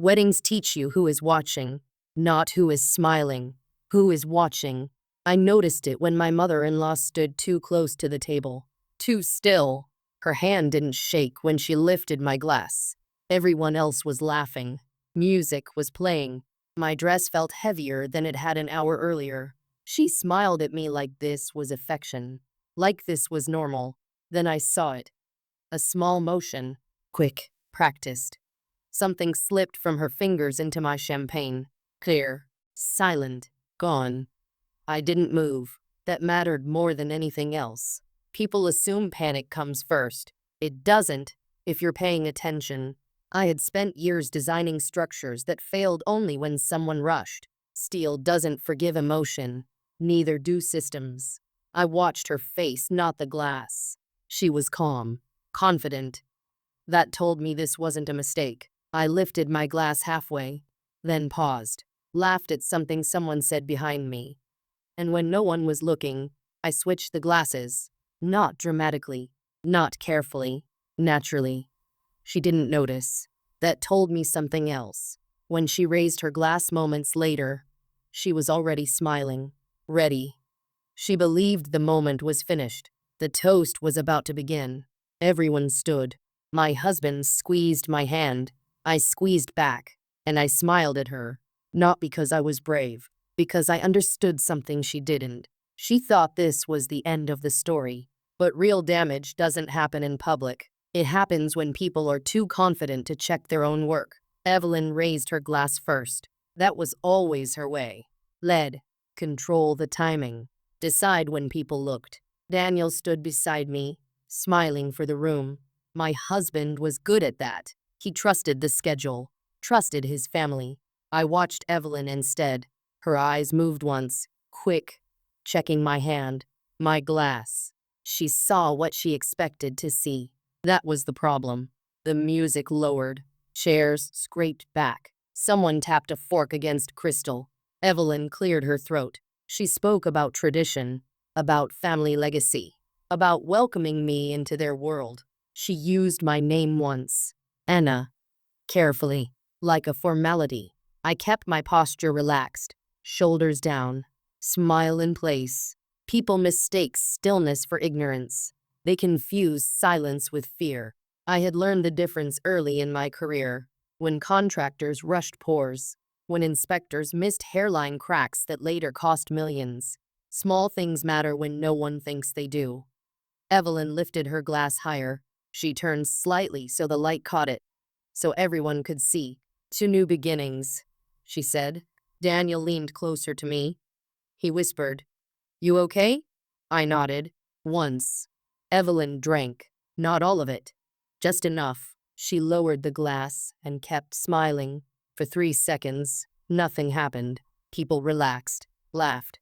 Weddings teach you who is watching, not who is smiling, who is watching. I noticed it when my mother-in-law stood too close to the table, too still. Her hand didn't shake when she lifted my glass. Everyone else was laughing. Music was playing. My dress felt heavier than it had an hour earlier. She smiled at me like this was affection, like this was normal. Then I saw it. A small motion, quick, practiced. Something slipped from her fingers into my champagne. Clear, silent, gone. I didn't move. That mattered more than anything else. People assume panic comes first. It doesn't, if you're paying attention. I had spent years designing structures that failed only when someone rushed. Steel doesn't forgive emotion. Neither do systems. I watched her face, not the glass. She was calm, confident. That told me this wasn't a mistake. I lifted my glass halfway, then paused, laughed at something someone said behind me. And when no one was looking, I switched the glasses. Not dramatically, not carefully, naturally. She didn't notice. That told me something else. When she raised her glass moments later, she was already smiling, ready. She believed the moment was finished. The toast was about to begin. Everyone stood. My husband squeezed my hand. I squeezed back, and I smiled at her. Not because I was brave, because I understood something she didn't. She thought this was the end of the story. But real damage doesn't happen in public. It happens when people are too confident to check their own work. Evelyn raised her glass first. That was always her way. Lead. Control the timing. Decide when people looked. Daniel stood beside me, smiling for the room. My husband was good at that. He trusted the schedule, trusted his family. I watched Evelyn instead. Her eyes moved once, quick, checking my hand, my glass. She saw what she expected to see. That was the problem. The music lowered. Chairs scraped back. Someone tapped a fork against crystal. Evelyn cleared her throat. She spoke about tradition, about family legacy, about welcoming me into their world. She used my name once, Anna, carefully, like a formality. I kept my posture relaxed, shoulders down, smile in place. People mistake stillness for ignorance. They confuse silence with fear. I had learned the difference early in my career, when contractors rushed pores, when inspectors missed hairline cracks that later cost millions. Small things matter when no one thinks they do. Evelyn lifted her glass higher. She turned slightly so the light caught it, so everyone could see. "To new beginnings," she said. Daniel leaned closer to me. He whispered, "You okay?" I nodded. Once. Evelyn drank. Not all of it. Just enough. She lowered the glass and kept smiling. For 3 seconds, nothing happened. People relaxed, laughed,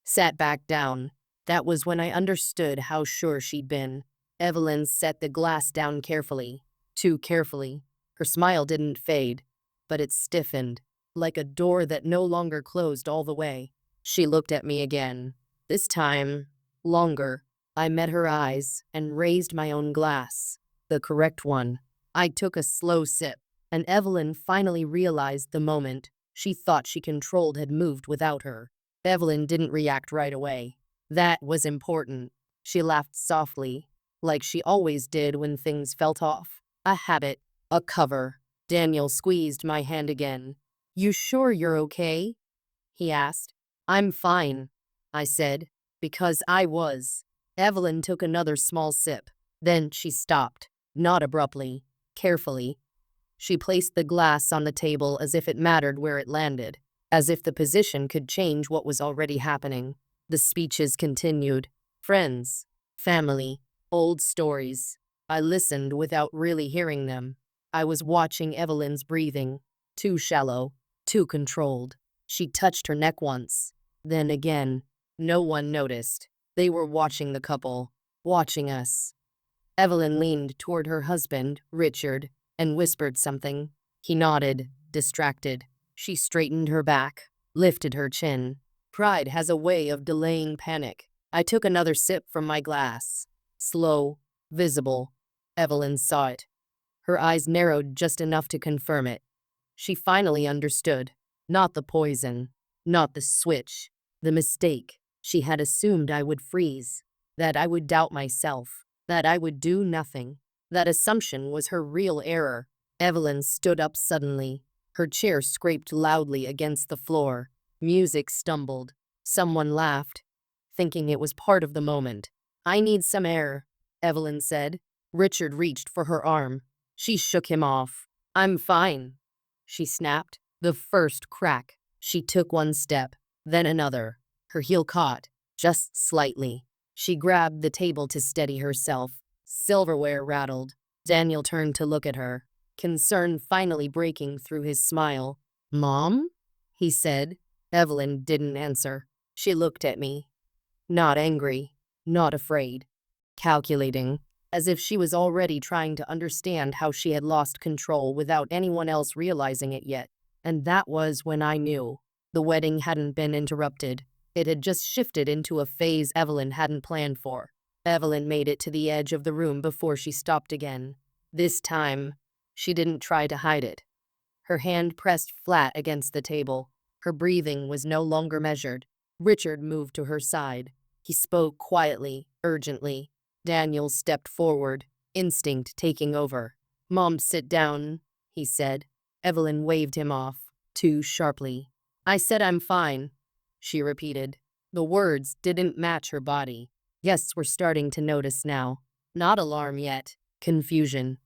sat back down. That was when I understood how sure she'd been. Evelyn set the glass down carefully. Too carefully. Her smile didn't fade, but it stiffened, like a door that no longer closed all the way. She looked at me again. This time, longer. I met her eyes and raised my own glass. The correct one. I took a slow sip, and Evelyn finally realized the moment she thought she controlled had moved without her. Evelyn didn't react right away. That was important. She laughed softly, like she always did when things felt off. A habit, a cover. Daniel squeezed my hand again. "You sure you're okay?" he asked. "I'm fine," I said, because I was. Evelyn took another small sip. Then she stopped, not abruptly, carefully. She placed the glass on the table as if it mattered where it landed, as if the position could change what was already happening. The speeches continued. Friends, family, old stories. I listened without really hearing them. I was watching Evelyn's breathing. Too shallow, too controlled. She touched her neck once, then again. No one noticed. They were watching the couple, watching us. Evelyn leaned toward her husband, Richard, and whispered something. He nodded, distracted. She straightened her back, lifted her chin. Pride has a way of delaying panic. I took another sip from my glass. Slow, visible. Evelyn saw it. Her eyes narrowed just enough to confirm it. She finally understood. Not the poison, not the switch, the mistake. She had assumed I would freeze, that I would doubt myself, that I would do nothing. That assumption was her real error. Evelyn stood up suddenly. Her chair scraped loudly against the floor. Music stumbled. Someone laughed, thinking it was part of the moment. "I need some air," Evelyn said. Richard reached for her arm. She shook him off. "I'm fine," she snapped. The first crack. She took one step, then another. Her heel caught, just slightly. She grabbed the table to steady herself. Silverware rattled. Daniel turned to look at her, concern finally breaking through his smile. "Mom?" he said. Evelyn didn't answer. She looked at me. Not angry, not afraid. Calculating, as if she was already trying to understand how she had lost control without anyone else realizing it yet. And that was when I knew. The wedding hadn't been interrupted. It had just shifted into a phase Evelyn hadn't planned for. Evelyn made it to the edge of the room before she stopped again. This time, she didn't try to hide it. Her hand pressed flat against the table. Her breathing was no longer measured. Richard moved to her side. He spoke quietly, urgently. Daniel stepped forward, instinct taking over. "Mom, sit down," he said. Evelyn waved him off, too sharply. "I said I'm fine," she repeated. The words didn't match her body. Guests were starting to notice now. Not alarm yet. Confusion.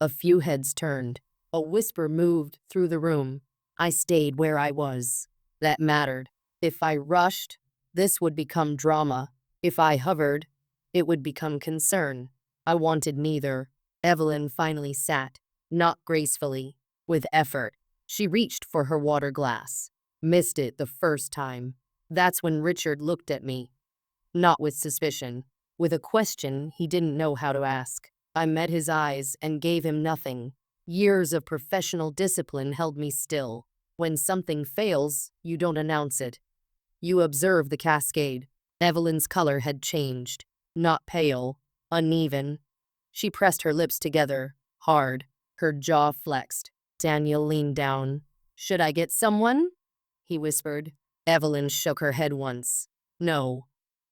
A few heads turned. A whisper moved through the room. I stayed where I was. That mattered. If I rushed, this would become drama. If I hovered, it would become concern. I wanted neither. Evelyn finally sat, not gracefully, with effort. She reached for her water glass. Missed it the first time. That's when Richard looked at me. Not with suspicion, with a question he didn't know how to ask. I met his eyes and gave him nothing. Years of professional discipline held me still. When something fails, you don't announce it. You observe the cascade. Evelyn's color had changed. Not pale, uneven. She pressed her lips together, hard. Her jaw flexed. Daniel leaned down. "Should I get someone?" he whispered. Evelyn shook her head once. No.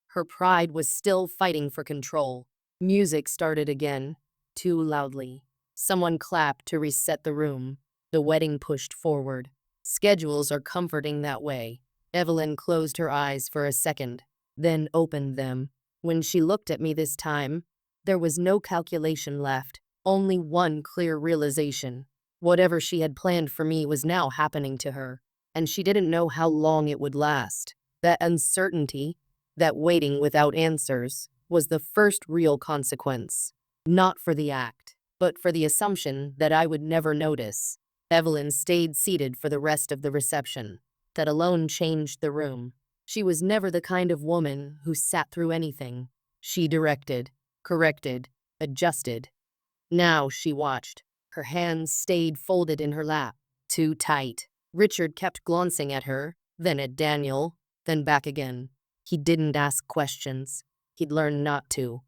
Her pride was still fighting for control. Music started again, too loudly. Someone clapped to reset the room. The wedding pushed forward. Schedules are comforting that way. Evelyn closed her eyes for a second, then opened them. When she looked at me this time, there was no calculation left, only one clear realization. Whatever she had planned for me was now happening to her, and she didn't know how long it would last. That uncertainty, that waiting without answers, was the first real consequence. Not for the act, but for the assumption that I would never notice. Evelyn stayed seated for the rest of the reception. That alone changed the room. She was never the kind of woman who sat through anything. She directed, corrected, adjusted. Now she watched. Her hands stayed folded in her lap, too tight. Richard kept glancing at her, then at Daniel, then back again. He didn't ask questions. He'd learned not to.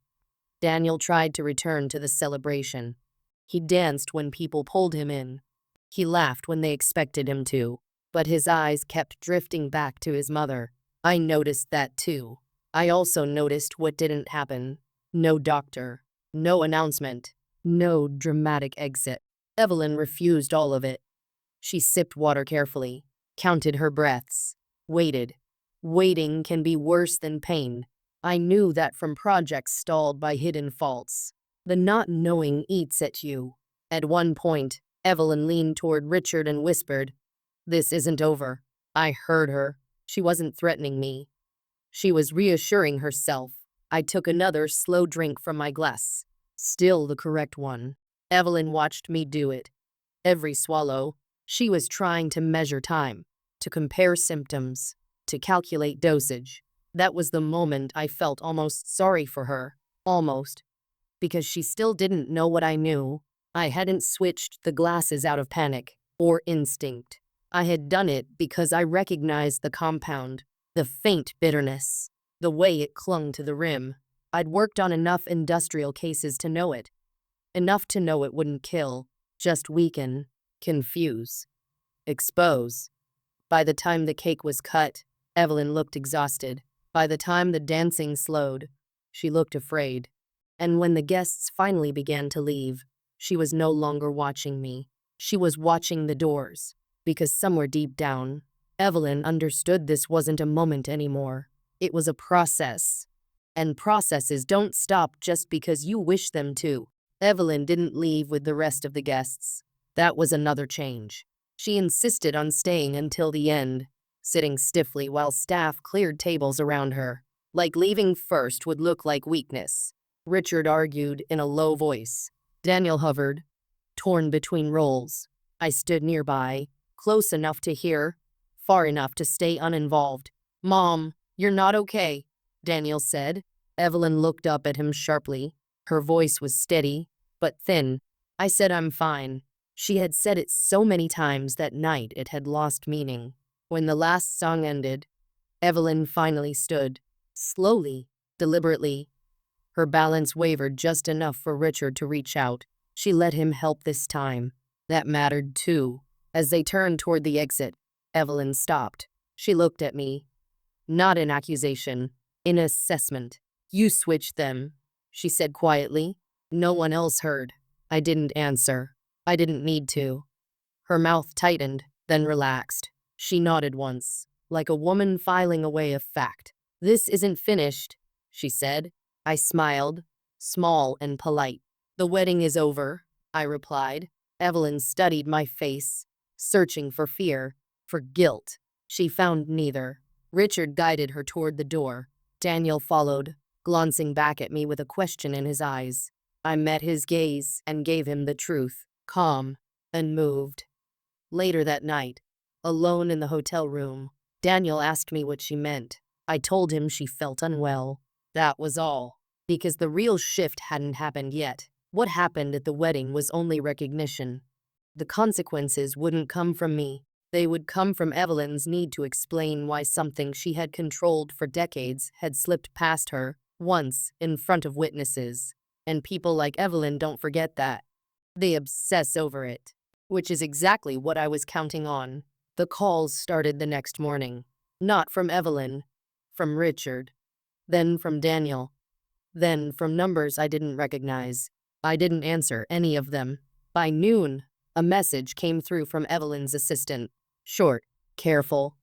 Daniel tried to return to the celebration. He danced when people pulled him in. He laughed when they expected him to, but his eyes kept drifting back to his mother. I noticed that too. I also noticed what didn't happen. No doctor, no announcement, no dramatic exit. Evelyn refused all of it. She sipped water carefully, counted her breaths, waited. Waiting can be worse than pain. I knew that from projects stalled by hidden faults. The not knowing eats at you. At one point, Evelyn leaned toward Richard and whispered, "This isn't over." I heard her. She wasn't threatening me. She was reassuring herself. I took another slow drink from my glass. Still the correct one. Evelyn watched me do it. Every swallow, she was trying to measure time, to compare symptoms, to calculate dosage. That was the moment I felt almost sorry for her. Almost. Because she still didn't know what I knew. I hadn't switched the glasses out of panic or instinct. I had done it because I recognized the compound, the faint bitterness, the way it clung to the rim. I'd worked on enough industrial cases to know it. Enough to know it wouldn't kill, just weaken, confuse. Expose. By the time the cake was cut, Evelyn looked exhausted. By the time the dancing slowed, she looked afraid. And when the guests finally began to leave, she was no longer watching me. She was watching the doors. Because somewhere deep down, Evelyn understood this wasn't a moment anymore. It was a process. And processes don't stop just because you wish them to. Evelyn didn't leave with the rest of the guests. That was another change. She insisted on staying until the end, sitting stiffly while staff cleared tables around her. Like leaving first would look like weakness, Richard argued in a low voice. Daniel hovered, torn between roles. I stood nearby, close enough to hear, far enough to stay uninvolved. Mom, you're not okay, Daniel said. Evelyn looked up at him sharply. Her voice was steady, but thin. I said I'm fine. She had said it so many times that night it had lost meaning. When the last song ended, Evelyn finally stood. Slowly, deliberately. Her balance wavered just enough for Richard to reach out. She let him help this time. That mattered too. As they turned toward the exit, Evelyn stopped. She looked at me. Not in accusation, in assessment. You switched them, she said quietly. No one else heard. I didn't answer. I didn't need to. Her mouth tightened, then relaxed. She nodded once, like a woman filing away a fact. This isn't finished, she said. I smiled, small and polite. The wedding is over, I replied. Evelyn studied my face, searching for fear, for guilt. She found neither. Richard guided her toward the door. Daniel followed, glancing back at me with a question in his eyes. I met his gaze and gave him the truth, calm, unmoved. Later that night, alone in the hotel room, Daniel asked me what she meant. I told him she felt unwell. That was all. Because the real shift hadn't happened yet. What happened at the wedding was only recognition. The consequences wouldn't come from me. They would come from Evelyn's need to explain why something she had controlled for decades had slipped past her, once, in front of witnesses. And people like Evelyn don't forget that. They obsess over it. Which is exactly what I was counting on. The calls started the next morning. Not from Evelyn. From Richard. Then from Daniel. Then from numbers I didn't recognize. I didn't answer any of them. By noon, a message came through from Evelyn's assistant. Short, careful.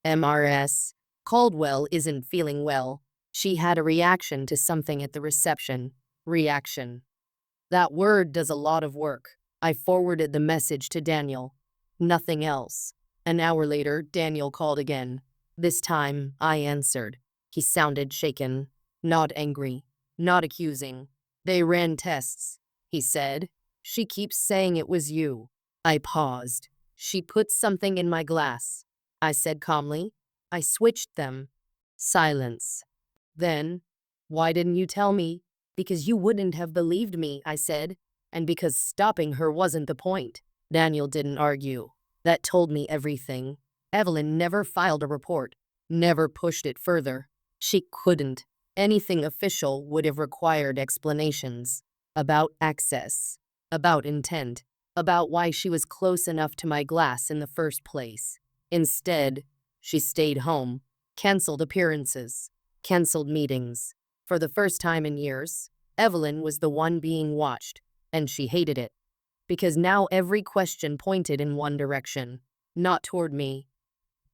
MRS. Caldwell isn't feeling well. She had a reaction to something at the reception. Reaction. That word does a lot of work. I forwarded the message to Daniel. Nothing else. An hour later, Daniel called again. This time, I answered. He sounded shaken, not angry, not accusing. They ran tests, he said. She keeps saying it was you. I paused. She put something in my glass. I said calmly. I switched them. Silence. Then, why didn't you tell me? Because you wouldn't have believed me, I said. And because stopping her wasn't the point. Daniel didn't argue. That told me everything. Evelyn never filed a report. Never pushed it further. She couldn't. Anything official would have required explanations. About access. About intent. About why she was close enough to my glass in the first place. Instead, she stayed home. Canceled appearances. Canceled meetings. For the first time in years, Evelyn was the one being watched. And she hated it. Because now every question pointed in one direction. Not toward me.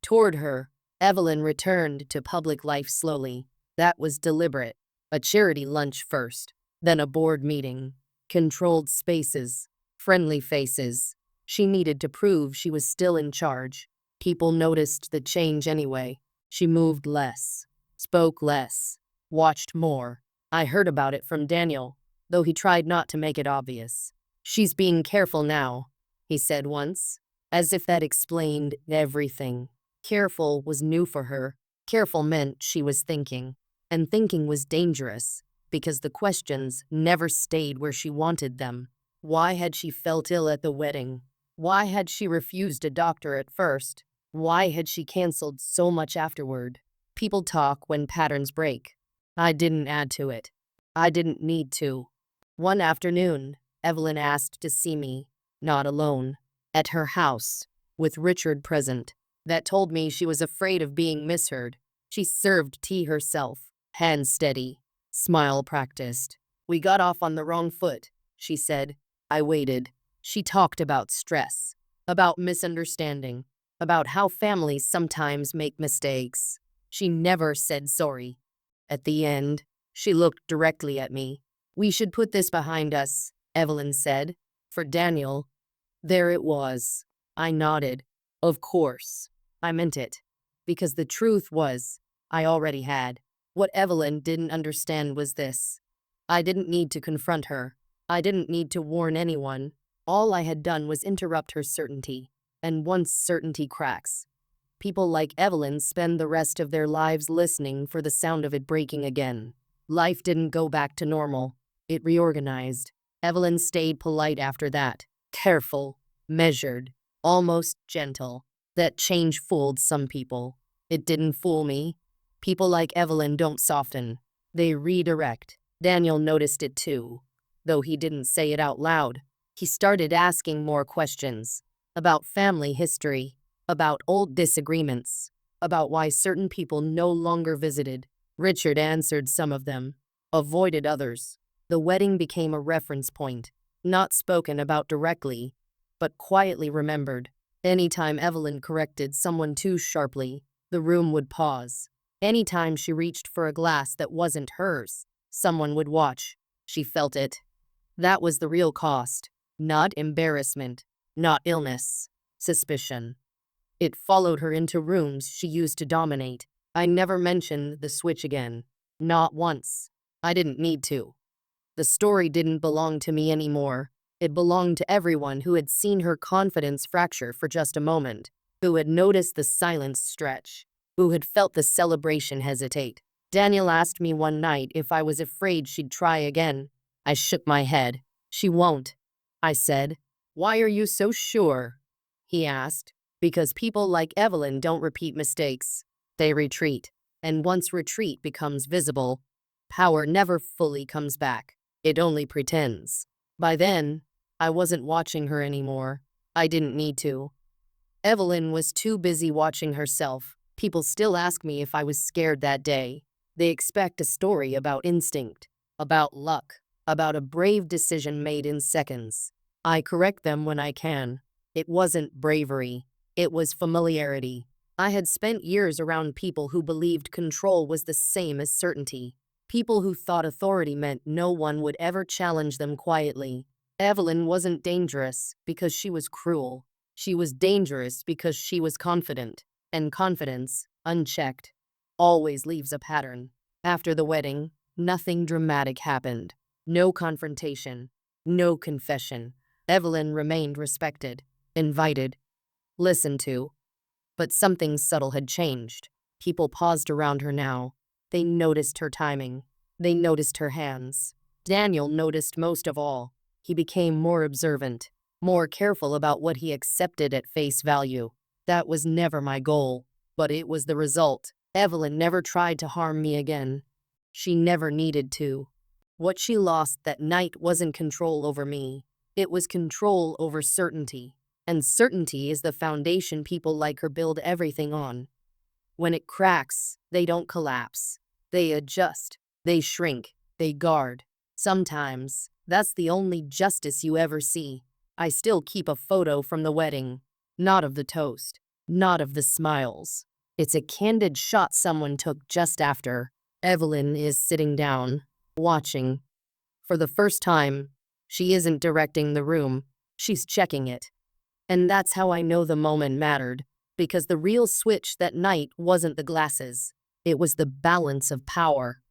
Toward her. Evelyn returned to public life slowly. That was deliberate. A charity lunch first. Then a board meeting. Controlled spaces. Friendly faces. She needed to prove she was still in charge. People noticed the change anyway. She moved less. Spoke less. Watched more. I heard about it from Daniel, though he tried not to make it obvious. She's being careful now, he said once, as if that explained everything. Careful was new for her. Careful meant she was thinking. And thinking was dangerous, because the questions never stayed where she wanted them. Why had she felt ill at the wedding? Why had she refused a doctor at first? Why had she canceled so much afterward? People talk when patterns break. I didn't add to it. I didn't need to. One afternoon, Evelyn asked to see me, not alone, at her house. with Richard present. That told me she was afraid of being misheard. She served tea herself, hands steady, smile practiced. We got off on the wrong foot, she said. I waited. She talked about stress, about misunderstanding, about how families sometimes make mistakes. She never said sorry. At the end, she looked directly at me. We should put this behind us, Evelyn said. For Daniel. There it was. I nodded. Of course. I meant it. Because the truth was, I already had. What Evelyn didn't understand was this. I didn't need to confront her. I didn't need to warn anyone. All I had done was interrupt her certainty. And once certainty cracks, people like Evelyn spend the rest of their lives listening for the sound of it breaking again. Life didn't go back to normal. It reorganized. Evelyn stayed polite after that. Careful, measured, almost gentle. That change fooled some people. It didn't fool me. People like Evelyn don't soften. They redirect. Daniel noticed it too, though he didn't say it out loud. He started asking more questions. About family history, about old disagreements, about why certain people no longer visited. Richard answered some of them, avoided others. The wedding became a reference point, not spoken about directly, but quietly remembered. Anytime Evelyn corrected someone too sharply, the room would pause. Anytime she reached for a glass that wasn't hers, someone would watch. She felt it. That was the real cost. Not embarrassment, not illness, suspicion. It followed her into rooms she used to dominate. I never mentioned the switch again. Not once. I didn't need to. The story didn't belong to me anymore. It belonged to everyone who had seen her confidence fracture for just a moment, who had noticed the silence stretch, who had felt the celebration hesitate. Daniel asked me one night if I was afraid she'd try again. I shook my head. She won't, I said. Why are you so sure? He asked. Because people like Evelyn don't repeat mistakes. They retreat. And once retreat becomes visible, power never fully comes back. It only pretends. By then, I wasn't watching her anymore. I didn't need to. Evelyn was too busy watching herself. People still ask me if I was scared that day. They expect a story about instinct, about luck, about a brave decision made in seconds. I correct them when I can. It wasn't bravery. It was familiarity. I had spent years around people who believed control was the same as certainty. People who thought authority meant no one would ever challenge them quietly. Evelyn wasn't dangerous because she was cruel. She was dangerous because she was confident. And confidence, unchecked, always leaves a pattern. After the wedding, nothing dramatic happened. No confrontation. No confession. Evelyn remained respected, invited, listened to. But something subtle had changed. People paused around her now. They noticed her timing. They noticed her hands. Daniel noticed most of all. He became more observant, more careful about what he accepted at face value. That was never my goal, but it was the result. Evelyn never tried to harm me again. She never needed to. What she lost that night wasn't control over me. It was control over certainty. And certainty is the foundation people like her build everything on. When it cracks, they don't collapse. They adjust. They shrink. They guard. Sometimes, that's the only justice you ever see. I still keep a photo from the wedding. Not of the toast. Not of the smiles. It's a candid shot someone took just after. Evelyn is sitting down, watching. For the first time, she isn't directing the room. She's checking it. And that's how I know the moment mattered. Because the real switch that night wasn't the glasses. It was the balance of power.